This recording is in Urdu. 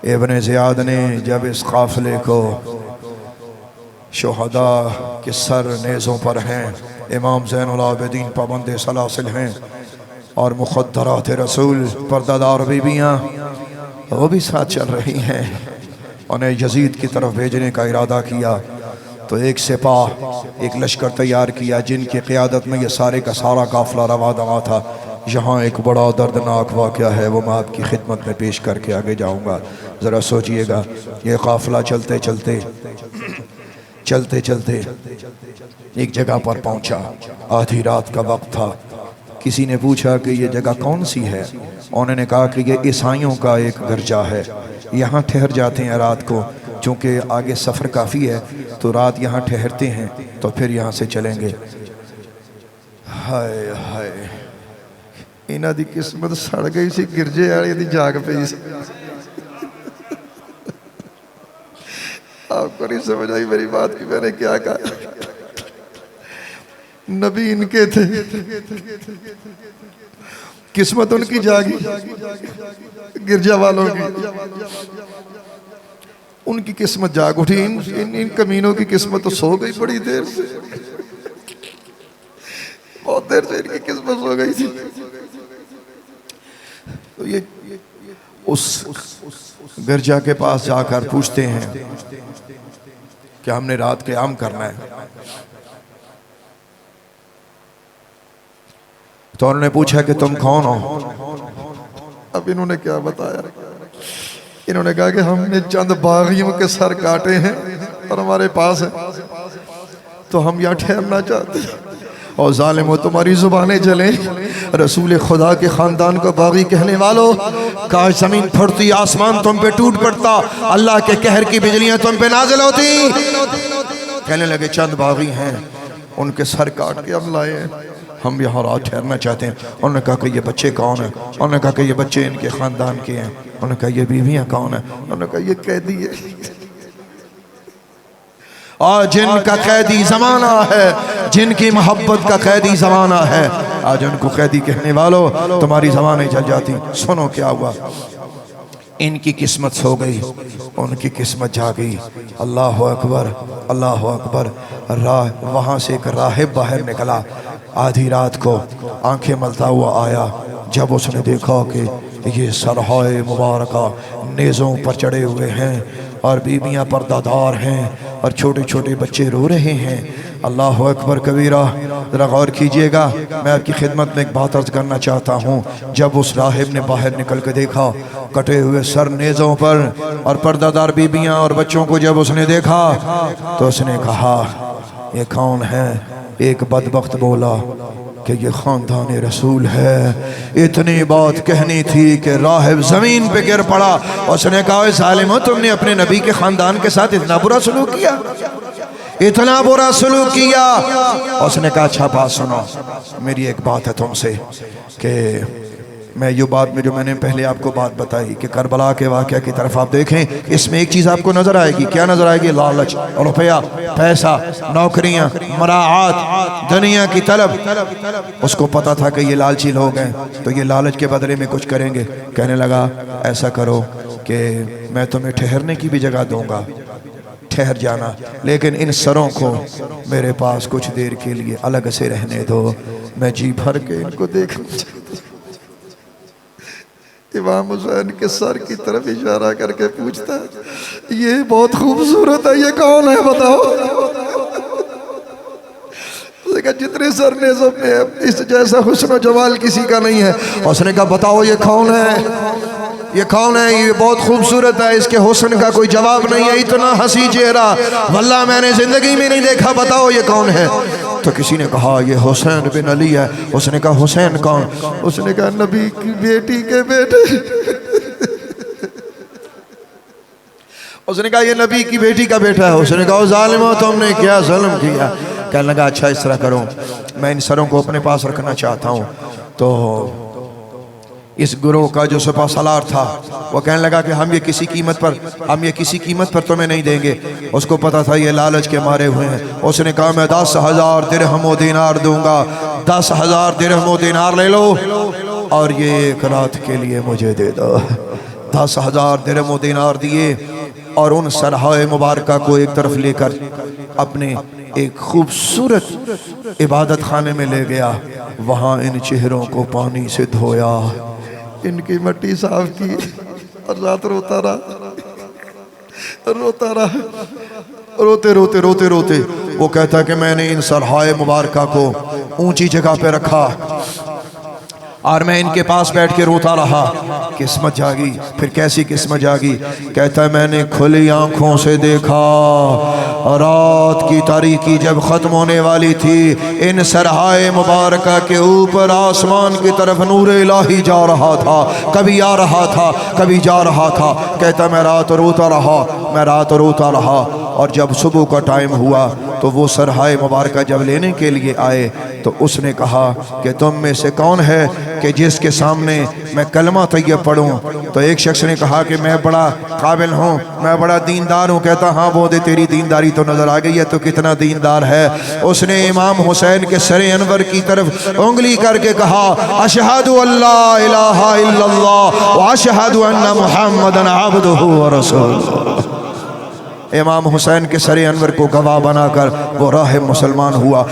ابن زیاد نے جب اس قافلے کو شہداء کے سر نیزوں پر ہیں، امام زین العابدین پابند سلاسل ہیں، اور مخدرات رسول پردہ بیبیاں وہ بھی ساتھ چل رہی ہیں، انہیں یزید کی طرف بھیجنے کا ارادہ کیا تو ایک سپاہ ایک لشکر تیار کیا جن کی قیادت میں یہ سارے کا سارا قافلہ رواں دواں تھا۔ یہاں ایک بڑا دردناک واقعہ ہے، وہ میں آپ کی خدمت میں پیش کر کے آگے جاؤں گا، ذرا سوچئے گا۔ یہ قافلہ چلتے چلتے ایک جگہ پر پہنچا، آدھی رات کا وقت تھا۔ کسی نے پوچھا کہ یہ جگہ کون سی ہے؟ انہوں نے کہا کہ یہ عیسائیوں کا ایک گرجا ہے، یہاں ٹھہر جاتے ہیں رات کو، چونکہ آگے سفر کافی ہے تو رات یہاں ٹھہرتے ہیں تو پھر یہاں سے چلیں گے۔ ہائے ہائے، انہاں دی قسمت سڑ گئی سی، گرجے والے دی جاگ پئی سی۔ آپ کو نہیں سمجھ آئی میری بات کی میں نے کیا کہا؟ نبی ان کے تھے، قسمت ان کی جاگی، گرجا والوں کی ان کی قسمت جاگ اٹھی۔ ان کمینوں کی قسمت تو سو گئی بڑی دیر سے، بہت دیر سے ان کی قسمت سو گئی تھی۔ تو یہ اس گرجا کے پاس جا کر پوچھتے ہیں کہ ہم نے رات قیام کرنا ہے۔ تو انہوں نے پوچھا کہ تم کون ہو؟ اب انہوں نے کیا بتایا؟ انہوں نے کہا کہ ہم نے چند باغیوں کے سر کاٹے ہیں اور ہمارے پاس ہیں، تو ہم یہاں ٹھہرنا چاہتے ہیں۔ اور ظالموں، تمہاری زبانیں جلیں، رسول خدا کے خاندان کو باغی کہنے والوں، کاش زمین پھٹتی، آسمان تم پہ ٹوٹ پڑتا، اللہ کے قہر کی بجلیاں تم پہ نازل ہوتی۔ کہنے لگے چند باغی ہیں، ان کے سر کاٹ کے ہم لائے ہیں، ہم یہاں رات ٹھہرنا چاہتے ہیں۔ انہوں نے کہا کہ یہ بچے کون ہیں؟ انہوں نے کہا کہ یہ بچے ان کے خاندان کے ہیں۔ انہوں نے کہا یہ بیویاں کون ہیں؟ انہوں نے کہا یہ قیدی ہے، اور جن کا قیدی زمانہ ہے، جن کی محبت کا قیدی زمانہ ہے، آج ان کو قیدی کہنے والوں تمہاری زبانیں جل جاتی۔ سنو کیا ہوا، ان کی قسمت سو گئی، ان کی قسمت جاگی۔ اللہ اکبر، اللہ اکبر۔ وہاں سے ایک راہب باہر نکلا، آدھی رات کو آنکھیں ملتا ہوا آیا۔ جب اس نے دیکھا کہ یہ سرہائے مبارکہ نیزوں پر چڑھے ہوئے ہیں اور بیویاں پردہ دار ہیں اور چھوٹے چھوٹے بچے رو رہے ہیں، اللہ اکبر کبیرہ، ذرا غور کیجئے گا۔ میں آپ کی خدمت میں ایک بات عرض کرنا چاہتا ہوں۔ جب اس راہب نے باہر نکل کے دیکھا کٹے ہوئے سر نیزوں پر اور پردہ دار بیویاں اور بچوں کو جب اس نے دیکھا تو اس نے کہا یہ کون ہے؟ ایک بدبخت بولا کہ یہ خاندان رسول ہے۔ اتنی بات کہنی تھی کہ راہب زمین پہ گر پڑا۔ اس نے کہا اے ظالمو، تم نے اپنے نبی کے خاندان کے ساتھ اتنا برا سلوک کیا، اتنا برا سلوک کیا۔ اس نے کہا اچھا بات سنو، میری ایک بات ہے تم سے کہ میں یہ بات میں جو میں نے پہلے آپ کو بات بتائی کہ کربلا کے واقعہ کی طرف آپ دیکھیں، اس میں ایک چیز آپ کو نظر آئے گی۔ کیا نظر آئے گی؟ لالچ، روپیہ، پیسہ، نوکریاں، مراعات، دنیا کی طلب۔ اس کو پتا تھا کہ یہ لالچی لوگ ہیں تو یہ لالچ کے بدلے میں کچھ کریں گے۔ کہنے لگا ایسا کرو کہ میں تمہیں ٹھہرنے کی بھی جگہ دوں گا، ٹھہر جانا، لیکن ان سروں کو میرے پاس کچھ دیر کے لیے الگ سے رہنے دو، میں جی بھر کے ان کو دیکھنا چاہتا ہوں۔ امام حسین کے سر کی طرف اشارہ کر کے پوچھتا ہے یہ بہت خوبصورت ہے، یہ کون ہے بتاؤ؟ جتنے سر نیزوں پہ اس جیسا حسن و جمال کسی کا نہیں ہے۔ اس نے کہا بتاؤ یہ کون ہے؟ یہ کون ہے؟ یہ بہت خوبصورت ہے، اس کے حسن کا کوئی جواب نہیں ہے، اتنا حسی چہرہ واللہ میں نے زندگی میں نہیں دیکھا، بتاؤ یہ کون ہے؟ تو کسی نے کہا یہ حسین بن علی ہے۔ اس نے کہا حسین کون؟ اس نے کہا نبی کی بیٹی کے بیٹے۔ اس نے کہا یہ نبی کی بیٹی کا بیٹا ہے۔ اس نے کہا ظالمو تم نے کیا ظلم کیا؟ کہنے لگا اچھا اس طرح کرو، میں ان سروں کو اپنے پاس رکھنا چاہتا ہوں۔ تو اس گروہ کا جو سپہ سالار تھا وہ کہنے لگا کہ ہم یہ کسی قیمت پر تمہیں نہیں دیں گے۔ اس کو پتا تھا یہ لالچ کے مارے ہوئے ہیں۔ اس نے کہا میں 10,000 درہم و دینار دوں گا، 10,000 درہم و دینار لے لو اور یہ ایک رات کے لیے مجھے دے دو۔ 10,000 درہم و دینار دیے اور ان سرحائے مبارکہ کو ایک طرف لے کر اپنے ایک خوبصورت عبادت خانے میں لے گیا. وہاں ان چہروں کو پانی سے دھویا، ان کی مٹی صاف کی اور رات روتا رہا. روتے وہ کہتا کہ میں نے ان سرحائے مبارکہ کو اونچی جگہ پہ رکھا اور میں ان کے پاس بیٹھ کے روتا رہا. قسمت جاگی. پھر کیسی قسمت جاگی؟ کہتا ہے میں نے کھلی آنکھوں سے دیکھا رات کی تاریکی جب ختم ہونے والی تھی، ان سرحائے مبارکہ کے اوپر آسمان کی طرف نور الہی جا رہا تھا، کبھی آ رہا تھا کبھی جا رہا تھا. کہتا میں رات روتا رہا اور جب صبح کا ٹائم ہوا تو وہ سرحائے مبارکہ جب لینے کے لیے آئے تو اس نے کہا کہ تم میں سے کون ہے کہ جس کے سامنے میں کلمہ طیب پڑھوں؟ تو ایک شخص نے کہا کہ میں بڑا قابل ہوں، میں بڑا دیندار ہوں. کہتا ہاں وہ دے تیری دینداری تو نظر آ گئی ہے، تو کتنا دیندار ہے. اس نے امام حسین کے سر انور کی طرف انگلی کر کے کہا اشہد ان لا الہ الا اللہ واشہد ان محمدن عبدہ ورسولہ. امام حسین کے سر انور کو گواہ بنا کر وہ راہ مسلمان ہوا.